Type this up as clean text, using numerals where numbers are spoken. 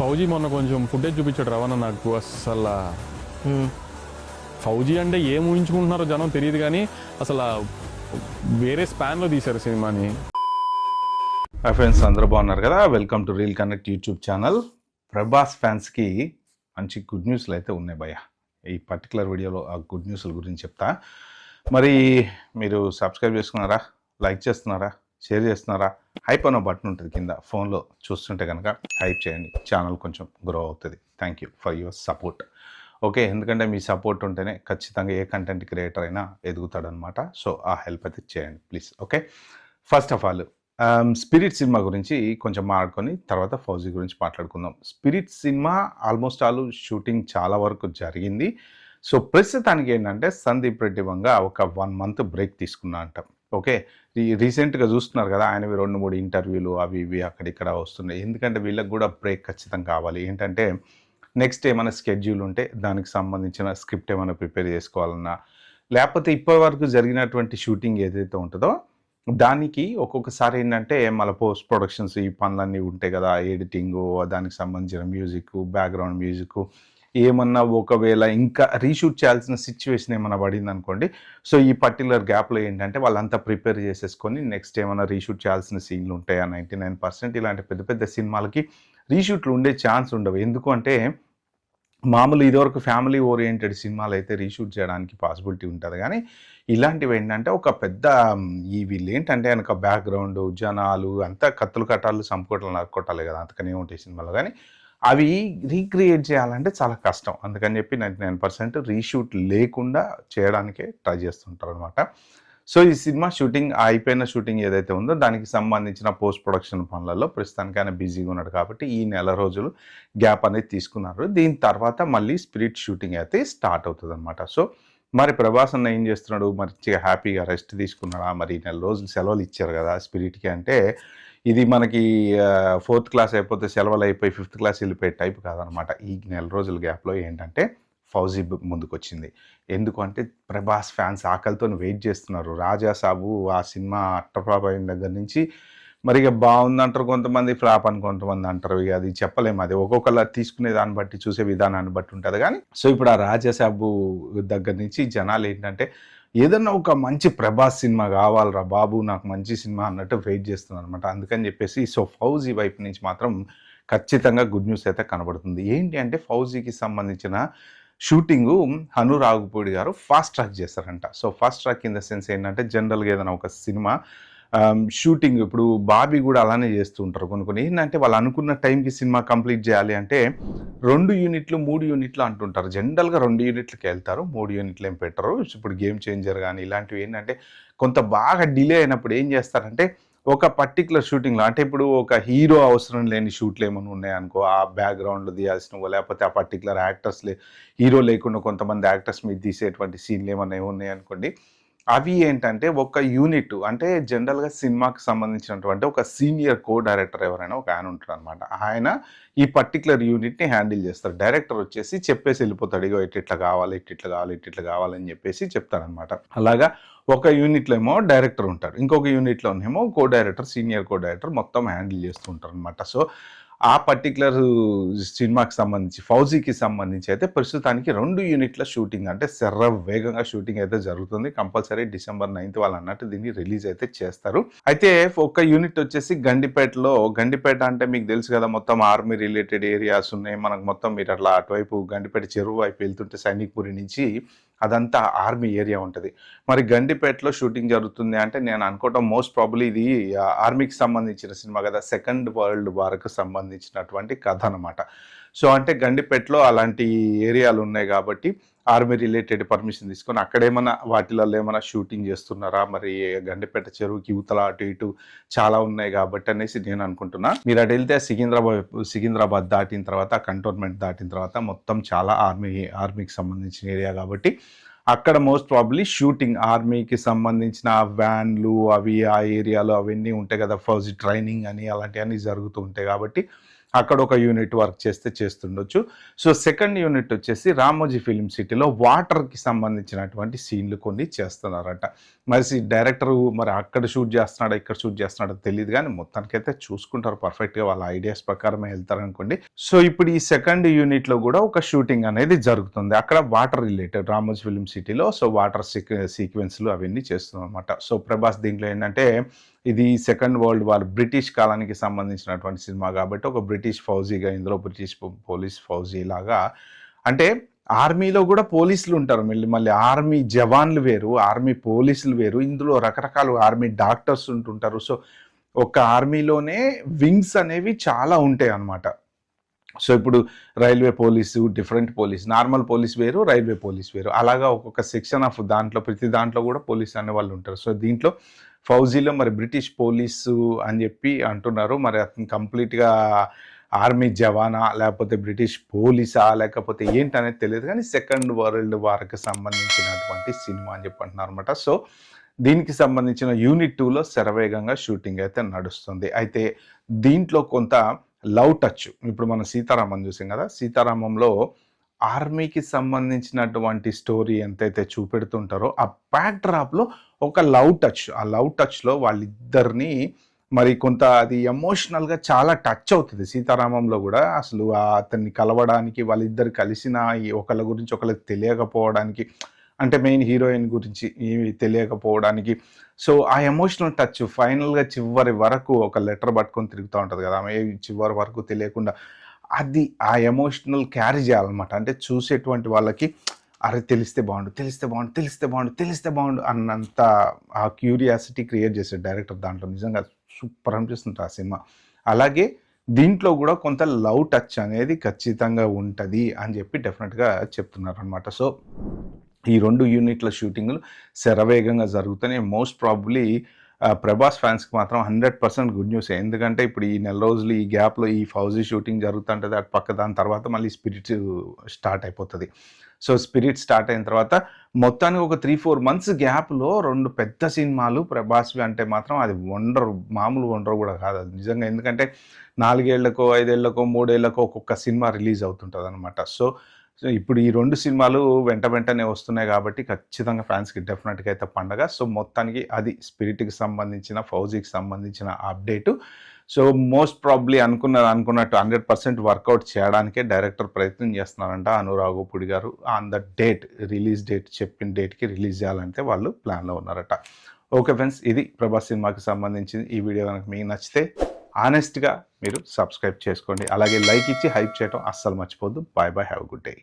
ఫౌజీ మొన్న కొంచెం ఫుటేజ్ చూపించాడు రవాణా నాకు. అసలు ఫౌజీ అంటే ఏం ఊహించుకుంటున్నారో జనం తెలియదు, కానీ అసలు వేరే స్పాన్లో తీశారు సినిమాని. హాయ్ ఫ్రెండ్స్, అందరూ బాగున్నారు కదా? Welcome to reel connect YouTube channel. Prabhas ఫ్యాన్స్కి మంచి గుడ్ న్యూస్లు అయితే ఉన్నాయి భయ్య. ఈ పర్టికులర్ వీడియోలో ఆ గుడ్ న్యూస్ల గురించి చెప్తా. మరి మీరు సబ్స్క్రైబ్ చేసుకున్నారా, లైక్ చేస్తున్నారా, షేర్ చేస్తున్నారా? హైప్ అనే బటన్ ఉంటుంది కింద, ఫోన్లో చూస్తుంటే కనుక హైప్ చేయండి, ఛానల్ కొంచెం గ్రో అవుతుంది. Thank you for your support. Okay, ఎందుకంటే మీ సపోర్ట్ ఉంటేనే ఖచ్చితంగా ఏ కంటెంట్ క్రియేటర్ అయినా ఎదుగుతాడనమాట. సో ఆ హెల్ప్ అయితే చేయండి please. Okay, first of all spirit cinema గురించి కొంచెం మాట్లాడుకొని తర్వాత ఫౌజీ గురించి మాట్లాడుకుందాం. Spirit cinema almost all shooting చాలా వరకు జరిగింది. సో ప్రస్తుతానికి ఏంటంటే సందీప్ రెడ్డి వంగ ఒక 1 month బ్రేక్ తీసుకున్నా అంట. ఓకే, రీసెంట్గా చూస్తున్నారు కదా, ఆయనవి 2-3 ఇంటర్వ్యూలు అవి ఇవి అక్కడిక్కడ వస్తున్నాయి. ఎందుకంటే వీళ్ళకి కూడా బ్రేక్ ఖచ్చితంగా కావాలి. ఏంటంటే నెక్స్ట్ ఏమైనా స్కెడ్యూల్ ఉంటే దానికి సంబంధించిన స్క్రిప్ట్ ఏమైనా ప్రిపేర్ చేసుకోవాలన్నా, లేకపోతే ఇప్పటి వరకు జరిగినటువంటి షూటింగ్ ఏదైతే ఉంటుందో దానికి ఒక్కొక్కసారి ఏంటంటే మళ్ళీ పోస్ట్ ప్రొడక్షన్స్ ఈ పనులన్నీ ఉంటాయి కదా, ఎడిటింగు, దానికి సంబంధించిన మ్యూజిక్, బ్యాక్గ్రౌండ్ మ్యూజిక్ ఏమన్నా ఒకవేళ ఇంకా రీషూట్ చేయాల్సిన సిచ్యువేషన్ ఏమైనా పడింది అనుకోండి. సో ఈ పర్టికులర్ గ్యాప్లో ఏంటంటే వాళ్ళంతా ప్రిపేర్ చేసేసుకొని నెక్స్ట్ ఏమైనా రీషూట్ చేయాల్సిన సీన్లు ఉంటాయా 99%. ఇలాంటి పెద్ద పెద్ద సినిమాలకి రీషూట్లు ఉండే ఛాన్స్ ఉండవు. ఎందుకు అంటే మామూలు ఇదివరకు ఫ్యామిలీ ఓరియంటెడ్ సినిమాలు అయితే రీషూట్ చేయడానికి పాసిబిలిటీ ఉంటుంది, కానీ ఇలాంటివి ఏంటంటే ఒక పెద్ద ఈ వీళ్ళు ఏంటంటే వెనక బ్యాక్గ్రౌండ్ జనాలు అంతా కత్తులు కట్టాలు సంపుకోవటాలు నరుక్కోటాలి కదా, అంతకనే ఉంటాయి సినిమాలు. కానీ అవి రీక్రియేట్ చేయాలంటే చాలా కష్టం. అందుకని చెప్పి 99% రీషూట్ లేకుండా చేయడానికే ట్రై చేస్తుంటారు అనమాట. సో ఈ సినిమా షూటింగ్ అయిపోయిన షూటింగ్ ఏదైతే ఉందో దానికి సంబంధించిన పోస్ట్ ప్రొడక్షన్ పనులలో ప్రస్తుతానికి ఆయన బిజీగా ఉన్నాడు కాబట్టి ఈ నెల రోజులు గ్యాప్ అనేది తీసుకున్నారు. దీని తర్వాత మళ్ళీ స్పిరిట్ షూటింగ్ అయితే స్టార్ట్ అవుతుంది అనమాట. సో మరి ప్రభాస్ అన్న ఏం చేస్తున్నాడు, మంచిగా హ్యాపీగా రెస్ట్ తీసుకున్నాడా? మరి నెల రోజులు సెలవులు ఇచ్చారు కదా స్పిరిట్కి. అంటే ఇది మనకి 4th క్లాస్ అయిపోతే సెలవులు అయిపోయి 5th క్లాస్ వెళ్ళిపోయే టైప్ కాదనమాట. ఈ నెల రోజుల గ్యాప్లో ఏంటంటే ఫౌజీ ముందుకు వచ్చింది. ఎందుకు అంటే ప్రభాస్ ఫ్యాన్స్ ఆకలితో వెయిట్ చేస్తున్నారు. రాజా సాబు ఆ సినిమా అట్టఫ్లాప్ అయిన దగ్గర నుంచి మరి ఇక బాగుందంటారు కొంతమంది, ఫ్లాప్ అని కొంతమంది అంటారు. ఇక అది చెప్పలేము, అది ఒక్కొక్కలా తీసుకునే దాన్ని బట్టి చూసే విధానాన్ని బట్టి ఉంటుంది. కానీ సో ఇప్పుడు ఆ రాజా సాబు దగ్గర నుంచి జనాలు ఏంటంటే ఏదన్నా ఒక మంచి ప్రభాస్ సినిమా కావాలరా బాబు, నాకు మంచి సినిమా అన్నట్టు వెయిట్ చేస్తున్నారు అనమాట. అందుకని చెప్పేసి సో ఫౌజీ వైపు నుంచి మాత్రం ఖచ్చితంగా గుడ్ న్యూస్ అయితే కనబడుతుంది. ఏంటి అంటే ఫౌజీకి సంబంధించిన షూటింగు హను రాఘుపూడి గారు ఫాస్ట్ ట్రాక్ చేస్తారంట. So fast track in the sense ఏంటంటే జనరల్గా ఏదైనా ఒక సినిమా షూటింగ్ ఇప్పుడు బాబీ కూడా అలానే చేస్తూ ఉంటారు. కొన్ని ఏంటంటే వాళ్ళు అనుకున్న టైంకి సినిమా కంప్లీట్ చేయాలి అంటే 2 యూనిట్లు 3 యూనిట్లు అంటుంటారు. జనరల్గా 2 యూనిట్లకి వెళ్తారు, 3 యూనిట్లు ఏం పెట్టరు. ఇప్పుడు గేమ్ చేంజర్ కానీ ఇలాంటివి ఏంటంటే కొంత బాగా డిలే అయినప్పుడు ఏం చేస్తారంటే ఒక పర్టికులర్ షూటింగ్లో అంటే ఇప్పుడు ఒక హీరో అవసరం లేని షూట్లు ఏమైనా ఉన్నాయనుకో, ఆ బ్యాక్గ్రౌండ్లో తీయాల్సినవో లేకపోతే ఆ పర్టికులర్ యాక్టర్స్ హీరో లేకుండా కొంతమంది యాక్టర్స్ మీద తీసేటువంటి సీన్లు ఏమైనా ఉన్నాయనుకోండి, అవి ఏంటంటే ఒక యూనిట్ అంటే జనరల్గా సినిమాకి సంబంధించినటువంటి ఒక సీనియర్ కో డైరెక్టర్ ఎవరైనా ఒక ఆయన ఉంటారు అనమాట. ఆయన ఈ పర్టికులర్ యూనిట్ని హ్యాండిల్ చేస్తారు. డైరెక్టర్ వచ్చేసి చెప్పేసి వెళ్ళిపోతాడు, ఇగో ఇట్లా కావాలి ఇట్లా కావాలి ఇట్లా కావాలని చెప్పేసి చెప్తారనమాట. అలాగా ఒక యూనిట్లో ఏమో డైరెక్టర్ ఉంటాడు, ఇంకొక యూనిట్లోనేమో co director senior co director మొత్తం హ్యాండిల్ చేస్తూ ఉంటారు అనమాట. సో ఆ పర్టికులర్ సినిమాకి సంబంధించి ఫౌజీకి సంబంధించి అయితే ప్రస్తుతానికి 2 యూనిట్ల షూటింగ్ అంటే వేగంగా షూటింగ్ అయితే జరుగుతుంది. కంపల్సరీ December 9th వాళ్ళు అన్నట్టు దీన్ని రిలీజ్ అయితే చేస్తారు. అయితే ఒక యూనిట్ వచ్చేసి గండిపేటలో, గండిపేట అంటే మీకు తెలుసు కదా, మొత్తం ఆర్మీ రిలేటెడ్ ఏరియాస్ ఉన్నాయి మనకు. మొత్తం మీరు అట్లా అటువైపు గండిపేట చెరువు వైపు వెళ్తుంటే సైనిక్పురి నుంచి అదంతా ఆర్మీ ఏరియా ఉంటుంది. మరి గండిపేటలో షూటింగ్ జరుగుతుంది అంటే నేను అనుకోవటం మోస్ట్ ప్రాబబ్లీ ఇది ఆర్మీకి సంబంధించిన సినిమా కదా, సెకండ్ వరల్డ్ వార్కు సంబంధించినటువంటి కథ అనమాట. సో అంటే గండిపేటలో అలాంటి ఏరియాలు ఉన్నాయి కాబట్టి ఆర్మీ రిలేటెడ్ పర్మిషన్ తీసుకొని అక్కడేమన్నా వాటిలలో ఏమైనా షూటింగ్ చేస్తున్నారా, మరి గండిపేట చెరువుకి యువతల అటు ఇటు చాలా ఉన్నాయి కాబట్టి అనేసి నేను అనుకుంటున్నా. మీరు అటు వెళ్తే సికింద్రాబాద్ దాటిన తర్వాత కంటోన్మెంట్ దాటిన తర్వాత మొత్తం చాలా ఆర్మీకి సంబంధించిన ఏరియా కాబట్టి అక్కడ మోస్ట్ ప్రాబబ్లీ షూటింగ్ ఆర్మీకి సంబంధించిన వ్యాన్లు అవి ఆ ఏరియాలో అవన్నీ ఉంటాయి కదా, ఫౌజీ ట్రైనింగ్ అని అలాంటివన్నీ జరుగుతూ ఉంటాయి కాబట్టి అక్కడ ఒక యూనిట్ వర్క్ చేస్తుండొచ్చు. సో సెకండ్ యూనిట్ వచ్చేసి రామోజీ ఫిలిం సిటీలో వాటర్కి సంబంధించినటువంటి సీన్లు కొన్ని చేస్తున్నారట. మరి డైరెక్టర్ మరి అక్కడ షూట్ చేస్తున్నాడా ఇక్కడ షూట్ చేస్తున్నాడో తెలియదు, కానీ మొత్తానికైతే చూసుకుంటారు పర్ఫెక్ట్గా, వాళ్ళ ఐడియాస్ ప్రకారమే వెళ్తారనుకోండి. సో ఇప్పుడు ఈ సెకండ్ యూనిట్లో కూడా ఒక షూటింగ్ అనేది జరుగుతుంది అక్కడ వాటర్ రిలేటెడ్ రామోజీ ఫిలిం సిటీలో. సో వాటర్ సీక్వెన్స్లు అవన్నీ చేస్తున్నాం అనమాట. సో ప్రభాస్ దీంట్లో ఏంటంటే ఇది సెకండ్ వరల్డ్ వార్ బ్రిటిష్ కాలానికి సంబంధించినటువంటి సినిమా కాబట్టి ఒక బ్రిటిష్ ఫౌజీగా ఇందులో బ్రిటిష్ పోలీస్ ఫౌజీ లాగా, అంటే ఆర్మీలో కూడా పోలీసులు ఉంటారు, మళ్ళీ ఆర్మీ జవాన్లు వేరు, ఆర్మీ పోలీసులు వేరు, ఇందులో రకరకాల ఆర్మీ డాక్టర్స్ ఉంటుంటారు. సో ఒక ఆర్మీలోనే వింగ్స్ అనేవి చాలా ఉంటాయి అన్నమాట. సో ఇప్పుడు railway police different police, normal police వేరు, రైల్వే పోలీస్ వేరు, అలాగా ఒక్కొక్క సెక్షన్ ఆఫ్ దాంట్లో ప్రతి దాంట్లో కూడా పోలీస్ అనే వాళ్ళు ఉంటారు. సో దీంట్లో ఫౌజీలో మరి బ్రిటిష్ పోలీసు అని చెప్పి అంటున్నారు. మరి అతను కంప్లీట్గా ఆర్మీ జవానా లేకపోతే బ్రిటిష్ పోలీసా లేకపోతే ఏంటనేది తెలియదు, కానీ సెకండ్ వరల్డ్ వార్కి సంబంధించినటువంటి సినిమా అని చెప్పి అంటున్నారు అనమాట. సో దీనికి సంబంధించిన యూనిట్ 2లో శరవేగంగా షూటింగ్ అయితే నడుస్తుంది. అయితే దీంట్లో కొంత లవ్ టచ్, ఇప్పుడు మనం సీతారామం చూసాం కదా, సీతారామంలో ఆర్మీకి సంబంధించినటువంటి స్టోరీ ఎంతైతే చూపెడుతుంటారో ఆ బ్యాక్డ్రాప్లో ఒక లవ్ టచ్, ఆ లవ్ టచ్లో వాళ్ళిద్దరిని మరి కొంత అది ఎమోషనల్గా చాలా టచ్ అవుతుంది సీతారామంలో కూడా. అసలు అతన్ని కలవడానికి వాళ్ళిద్దరు కలిసిన ఒకళ్ళ గురించి ఒకళ్ళకి తెలియకపోవడానికి, అంటే మెయిన్ హీరోయిన్ గురించి తెలియకపోవడానికి, సో ఆ ఎమోషనల్ టచ్ ఫైనల్గా చివరి వరకు ఒక లెటర్ పట్టుకొని తిరుగుతూ ఉంటుంది కదా ఆమె, చివరి వరకు తెలియకుండా అది ఆ ఎమోషనల్ క్యారీ చేయాలన్నమాట. అంటే చూసేటువంటి వాళ్ళకి అరే తెలిస్తే బాగుండు, తెలిస్తే బాగుండు, తెలిస్తే బాగుండు, తెలిస్తే బాగుండు అన్నంత ఆ క్యూరియాసిటీ క్రియేట్ చేశాడు డైరెక్టర్ దాంట్లో. నిజంగా సూపర్ అనిపిస్తుంది ఆ సినిమా. అలాగే దీంట్లో కూడా కొంత లవ్ టచ్ అనేది ఖచ్చితంగా ఉంటుంది అని చెప్పి డెఫినెట్గా చెప్తున్నారు అనమాట. సో ఈ 2 యూనిట్ల షూటింగ్లు శరవేగంగా జరుగుతున్నాయి. మోస్ట్ ప్రాబబ్లీ ప్రభాస్ ఫ్యాన్స్కి మాత్రం 100% గుడ్ న్యూస్. ఎందుకంటే ఇప్పుడు ఈ నెల రోజులు ఈ గ్యాప్లో ఈ ఫౌజీ షూటింగ్ జరుగుతుంటుంది, అటు పక్క దాని తర్వాత మళ్ళీ స్పిరిట్ స్టార్ట్ అయిపోతుంది. సో స్పిరిట్ స్టార్ట్ అయిన తర్వాత మొత్తానికి ఒక 3-4 మంత్స్ గ్యాప్లో 2 పెద్ద సినిమాలు ప్రభాస్వి అంటే మాత్రం అది మామూలు వండర్ కూడా కాదు అది నిజంగా. ఎందుకంటే 4 ఏళ్లకో 5 ఏళ్లకో 3 ఏళ్లకో ఒక్కొక్క సినిమా రిలీజ్ అవుతుంటుంది అనమాట. సో ఇప్పుడు ఈ 2 సినిమాలు వెంటనే వస్తున్నాయి కాబట్టి ఖచ్చితంగా ఫ్యాన్స్కి డెఫినెట్గా అయితే పండగ. సో మొత్తానికి అది స్పిరిట్కి సంబంధించిన ఫౌజీకి సంబంధించిన అప్డేటు. సో మోస్ట్ ప్రాబ్లీ అనుకున్నట్టు 100% వర్కౌట్ చేయడానికే డైరెక్టర్ ప్రయత్నం చేస్తున్నారంట అనురాఘపుడి గారు. On the date release date చెప్పిన డేట్కి రిలీజ్ చేయాలంటే వాళ్ళు ప్లాన్లో ఉన్నారట. ఓకే ఫ్రెండ్స్, ఇది ప్రభాస్ సినిమాకి సంబంధించింది. ఈ వీడియో కనుక మీకు నచ్చితే ఆనెస్ట్గా మీరు సబ్స్క్రైబ్ చేసుకోండి, అలాగే లైక్ ఇచ్చి హైప్ చేయడం అస్సలు మర్చిపోద్దు. Bye bye, have a good day.